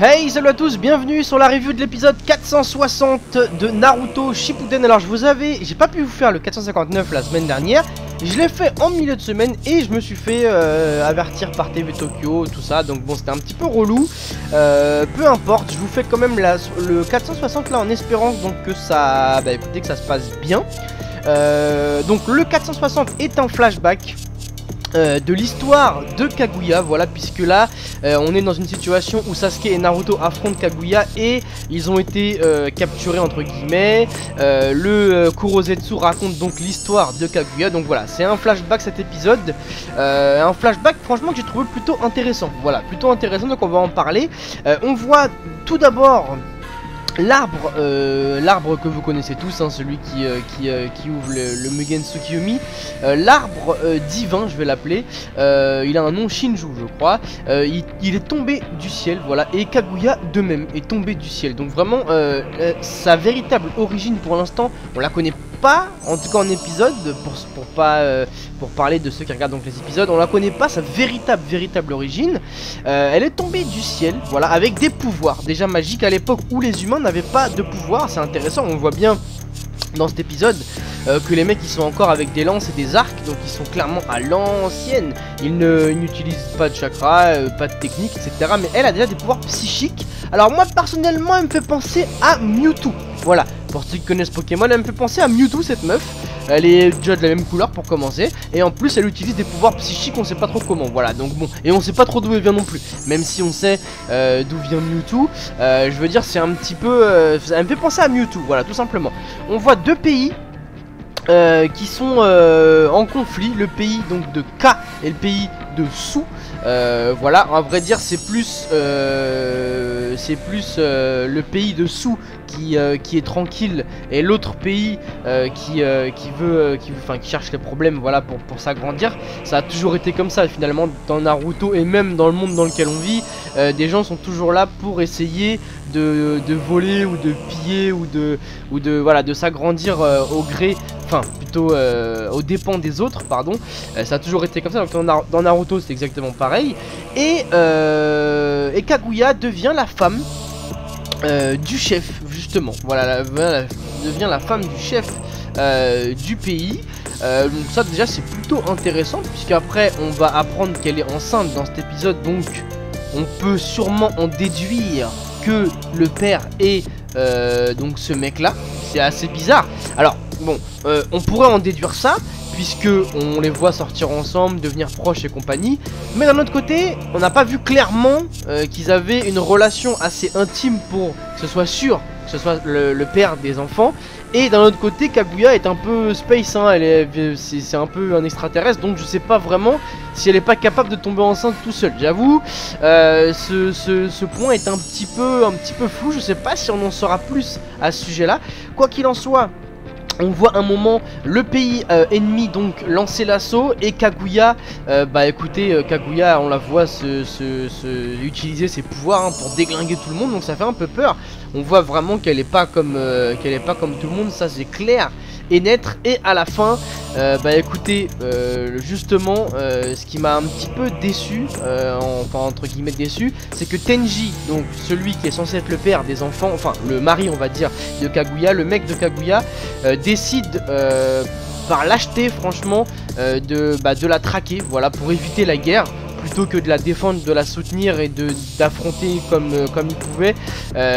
Hey, salut à tous, bienvenue sur la review de l'épisode 460 de Naruto Shippuden. Alors j'ai pas pu vous faire le 459 la semaine dernière. Je l'ai fait en milieu de semaine et je me suis fait avertir par TV Tokyo, tout ça. Donc bon, c'était un petit peu relou. Peu importe, je vous fais quand même le 460 là en espérant donc que ça, écoutez, que ça se passe bien. Donc le 460 est un flashback de l'histoire de Kaguya, voilà, puisque là on est dans une situation où Sasuke et Naruto affrontent Kaguya et ils ont été capturés entre guillemets. Le Kurosetsu raconte donc l'histoire de Kaguya, donc voilà, c'est un flashback cet épisode, un flashback franchement que j'ai trouvé plutôt intéressant, voilà, plutôt intéressant, donc on va en parler. On voit tout d'abord l'arbre, l'arbre que vous connaissez tous, hein, celui qui ouvre le Mugen Tsukiyomi, l'arbre divin, je vais l'appeler. Il a un nom Shinju, je crois. Il est tombé du ciel, voilà, et Kaguya de même est tombé du ciel. Donc vraiment, sa véritable origine pour l'instant, on la connaît pas, en tout cas en épisode, pour parler de ceux qui regardent donc les épisodes, on la connaît pas sa véritable origine. Elle est tombée du ciel, voilà, avec des pouvoirs déjà magiques à l'époque où les humains n'avaient pas de pouvoir. C'est intéressant, on voit bien dans cet épisode que les mecs ils sont encore avec des lances et des arcs, donc ils sont clairement à l'ancienne. Ils n'utilisent pas de chakra, pas de technique, etc. Mais elle a déjà des pouvoirs psychiques. Alors moi personnellement, elle me fait penser à Mewtwo. Voilà, pour ceux qui connaissent Pokémon, elle me fait penser à Mewtwo, cette meuf. Elle est déjà de la même couleur pour commencer. Et en plus elle utilise des pouvoirs psychiques, on sait pas trop comment. Voilà, donc bon, et on sait pas trop d'où elle vient non plus. Même si on sait d'où vient Mewtwo, je veux dire, c'est un petit peu elle me fait penser à Mewtwo, voilà, tout simplement. On voit deux pays qui sont en conflit, le pays donc de K et le pays de Su. Voilà, à vrai dire c'est plus le pays de Su qui est tranquille, et l'autre pays qui cherche les problèmes, voilà, pour s'agrandir. Ça a toujours été comme ça finalement dans Naruto, et même dans le monde dans lequel on vit, des gens sont toujours là pour essayer de voler ou de piller ou de voilà, de s'agrandir au gré, enfin plutôt aux dépens des autres, pardon. Ça a toujours été comme ça, donc dans Naruto c'est exactement pareil. Et Kaguya devient la femme du chef, justement, voilà, devient la femme du chef du pays. Donc ça déjà c'est plutôt intéressant, puisqu'après on va apprendre qu'elle est enceinte dans cet épisode, donc on peut sûrement en déduire que le père est donc ce mec là. C'est assez bizarre. Alors bon, on pourrait en déduire ça, puisque on les voit sortir ensemble, devenir proches et compagnie. Mais d'un autre côté, on n'a pas vu clairement qu'ils avaient une relation assez intime pour que ce soit sûr que ce soit le père des enfants. Et d'un autre côté, Kaguya est un peu space, hein, c'est un peu un extraterrestre, donc je sais pas vraiment si elle est pas capable de tomber enceinte tout seul. J'avoue, ce point est un petit peu flou. Je sais pas si on en saura plus à ce sujet-là. Quoi qu'il en soit, on voit un moment le pays ennemi donc lancer l'assaut, et Kaguya, écoutez, Kaguya, on la voit utiliser ses pouvoirs, hein, pour déglinguer tout le monde, donc ça fait un peu peur. On voit vraiment qu'elle est pas comme tout le monde, ça c'est clair et net. Et à la fin, écoutez, justement, ce qui m'a un petit peu déçu, enfin entre guillemets déçu, c'est que Tenji, donc celui qui est censé être le père des enfants, enfin le mari on va dire de Kaguya, le mec de Kaguya, décide par lâcheté franchement de la traquer, voilà, pour éviter la guerre, plutôt que de la défendre, de la soutenir et d'affronter comme il pouvait.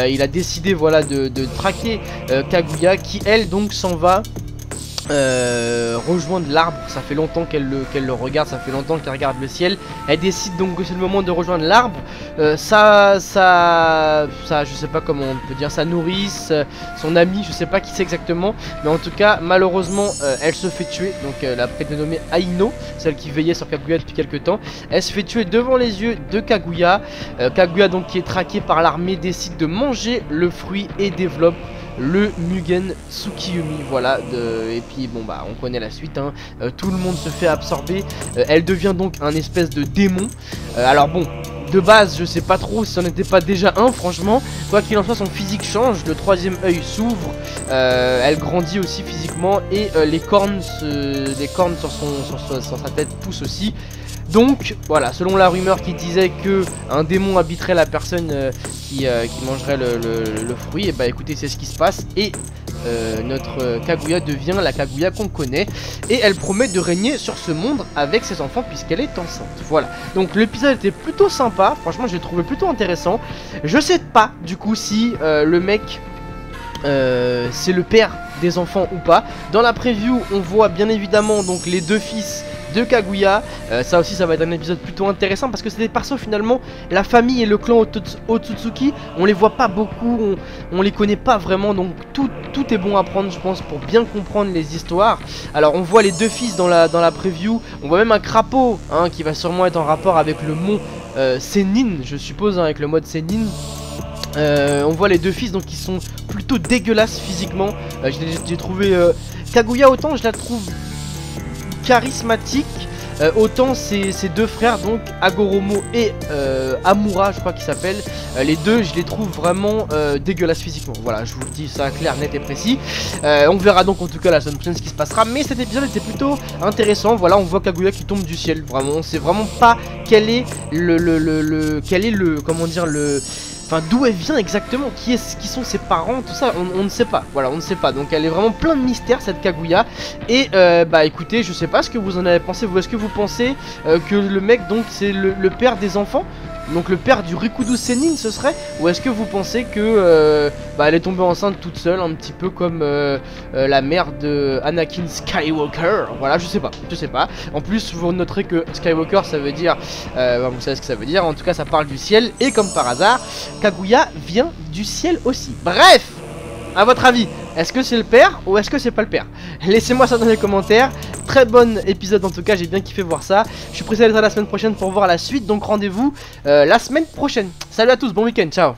Il a décidé, voilà, de traquer Kaguya, qui elle donc s'en va rejoindre l'arbre. Ça fait longtemps qu'elle le regarde, ça fait longtemps qu'elle regarde le ciel. Elle décide donc que c'est le moment de rejoindre l'arbre. Ça je sais pas comment on peut dire, sa nourrice, son amie, je sais pas qui c'est exactement, mais en tout cas malheureusement elle se fait tuer. Donc la prédénommée Aino, celle qui veillait sur Kaguya depuis quelques temps, elle se fait tuer devant les yeux de Kaguya. Kaguya donc, qui est traqué par l'armée, décide de manger le fruit et développe le Mugen Tsukiyomi, voilà, et puis bon on connaît la suite, hein. Tout le monde se fait absorber, elle devient donc un espèce de démon. Alors bon, de base je sais pas trop si c'en était pas déjà un, franchement. Quoi qu'il en soit, son physique change, le troisième œil s'ouvre, elle grandit aussi physiquement, et les cornes sur sa tête poussent aussi. Donc voilà, selon la rumeur qui disait que un démon habiterait la personne qui mangerait le fruit, et bah écoutez, c'est ce qui se passe. Et notre Kaguya devient la Kaguya qu'on connaît, et elle promet de régner sur ce monde avec ses enfants puisqu'elle est enceinte. Voilà, donc l'épisode était plutôt sympa, franchement j'ai trouvé plutôt intéressant. Je sais pas du coup si le mec c'est le père des enfants ou pas. Dans la preview on voit bien évidemment donc les deux fils de Kaguya. Ça aussi ça va être un épisode plutôt intéressant parce que c'est des persos finalement, la famille et le clan Otsutsuki, on les voit pas beaucoup, on les connaît pas vraiment, donc tout est bon à prendre je pense pour bien comprendre les histoires. Alors on voit les deux fils dans la preview, on voit même un crapaud hein, qui va sûrement être en rapport avec le mont Sennin je suppose hein, avec le mode Sennin. On voit les deux fils donc qui sont plutôt dégueulasses physiquement. J'ai trouvé Kaguya, autant je la trouve charismatique, autant ces deux frères donc Hagoromo et Amura je crois qu'ils s'appellent, les deux je les trouve vraiment dégueulasses physiquement. Voilà, je vous le dis ça clair, net et précis. On verra donc en tout cas la semaine prochaine ce qui se passera, mais cet épisode était plutôt intéressant. Voilà, on voit Kaguya qui tombe du ciel, vraiment on sait vraiment pas quel est le comment dire enfin d'où elle vient exactement, qui sont ses parents, tout ça, on ne sait pas, voilà, on ne sait pas, donc elle est vraiment plein de mystères cette Kaguya. Et bah écoutez, je sais pas ce que vous en avez pensé, vous, est-ce que vous pensez que le mec donc c'est le père des enfants, donc le père du Rikudo Sennin ce serait, ou est-ce que vous pensez que bah elle est tombée enceinte toute seule, un petit peu comme la mère de Anakin Skywalker, voilà, je sais pas, en plus vous noterez que Skywalker ça veut dire, bah, vous savez ce que ça veut dire, en tout cas ça parle du ciel, et comme par hasard Kaguya vient du ciel aussi. Bref, à votre avis, est-ce que c'est le père ou est-ce que c'est pas le père? Laissez-moi ça dans les commentaires. Très bon épisode en tout cas, j'ai bien kiffé voir ça. Je suis pressé d'être à la semaine prochaine pour voir la suite, donc rendez-vous la semaine prochaine. Salut à tous, bon week-end, ciao.